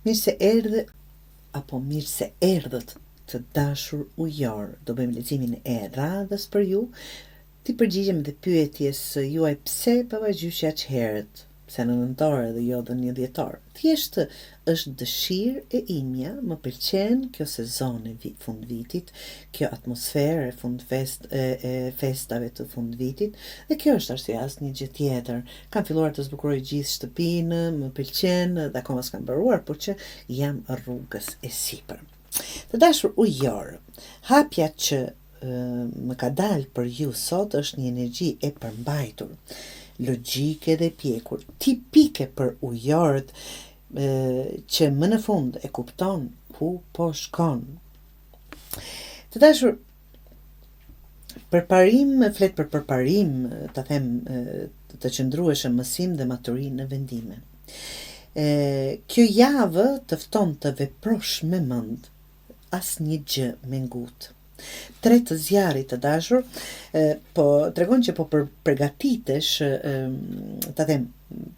Mirë se erdhe, apo mirë se erdhët të dashur ujor. Do bëjmë leximin e radhës për ju. Ti përgjigjem dhe pyetjes juaj pse pavagjyshja që herët, pse në nëntor dhe jo dhe një dhjetor. Thjesht është dëshirë e imja, më pëlqen kjo sezon e fund vitit, kjo atmosferë e festave të fund vitit, dhe kjo është arsye, asnjë gjë tjetër. Kam filluar të zbukuroj gjithë shtëpinë, më pëlqen dhe akoma s'kam mbaruar, por që jam rrugës e sipër. Të dashur ujor, hapja që më ka dalë për ju sot është një energji e përmbajtur, logjike dhe pjekur, tipike për ujorët, që më në fund e kupton ku po shkon. Të dashur, flet për përparim, ta them, të qëndrueshëm mësim dhe maturinë në vendime. Kjo javë të fton të veprosh me mend, asnjë gjë me ngut. 3 të zjarit të dashur, po tregon që po përgatitesh, ta them,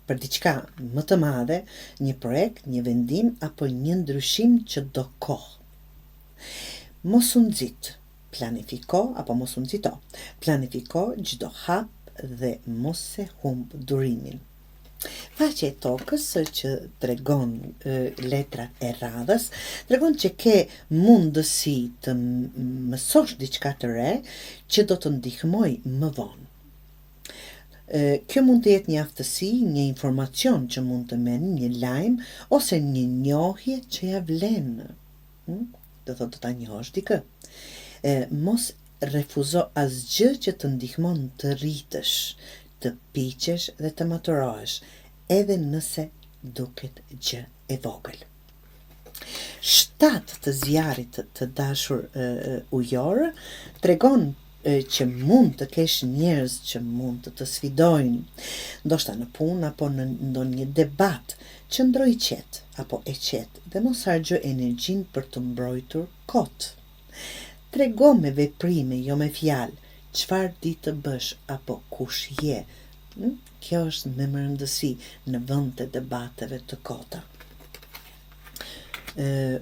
për diçka më të madhe, një projekt, një vendim apo një ndryshim që do kohë. Mos u nxit, mos u nxito. Planifiko çdo hap dhe mos e humb durimin. Faqja e tokës që tregon letrat e radhës, tregon që ke mundësi të mësosh diçka të re që do të ndihmoj më vonë. Kjo mund të jetë një aftësi, një informacion që mund të menë, një lajm ose një njohje që ja vlen. Do thotë të ta njohësh dikë. Mos refuzo asgjë që të ndihmon të rritësh, të piqesh dhe të maturohesh, edhe nëse duket gjë e vogël. 7 të zjarit të dashur ujor tregon që mund të kesh njerëz që mund të sfidojnë, ndoshta në punë apo në ndonjë debat. Qëndroj qetë apo e qetë dhe mos harxho energjinë për të mbrojtur kot. Trego me veprime, jo me fjalë, çfarë di të bësh apo kush je. Kjo është me më rëndësi në vend të debateve të kota.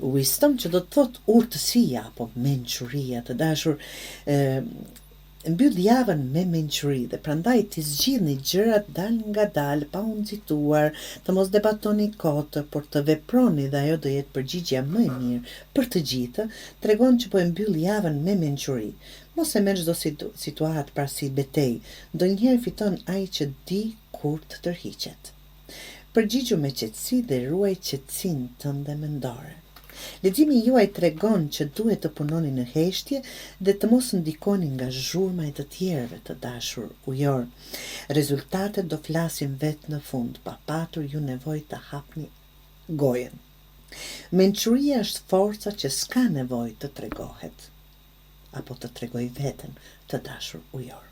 Wisdom, që do të thot urtësia apo mençuria, të dashur, mbyll javën me mençuri dhe prandaj të zgjidhni gjërat dal nga dal, pa u nxituar, të mos debatoni kot, por të veproni dhe ajo do jetë përgjigjja më e mirë për të gjithë. Tregon që po e mbyll javën me mençuri. Mos e merr çdo situatë pra si betejë, ndonjëherë fiton ai që di kur të tërhiqet. Përgjigju me qetësi dhe ruaj qetësinë tënde mendore. Leximi juaj tregon që duhet të punoni në heshtje dhe të mos ndikoni nga zhurma e të tjerëve, të dashur ujor. Rezultatet do flasin vetë në fund, pa patur ju nevojë të hapni gojen. Mençuria është forca që s'ka nevojë të tregohet, apo të tregoj veten, të dashur ujor.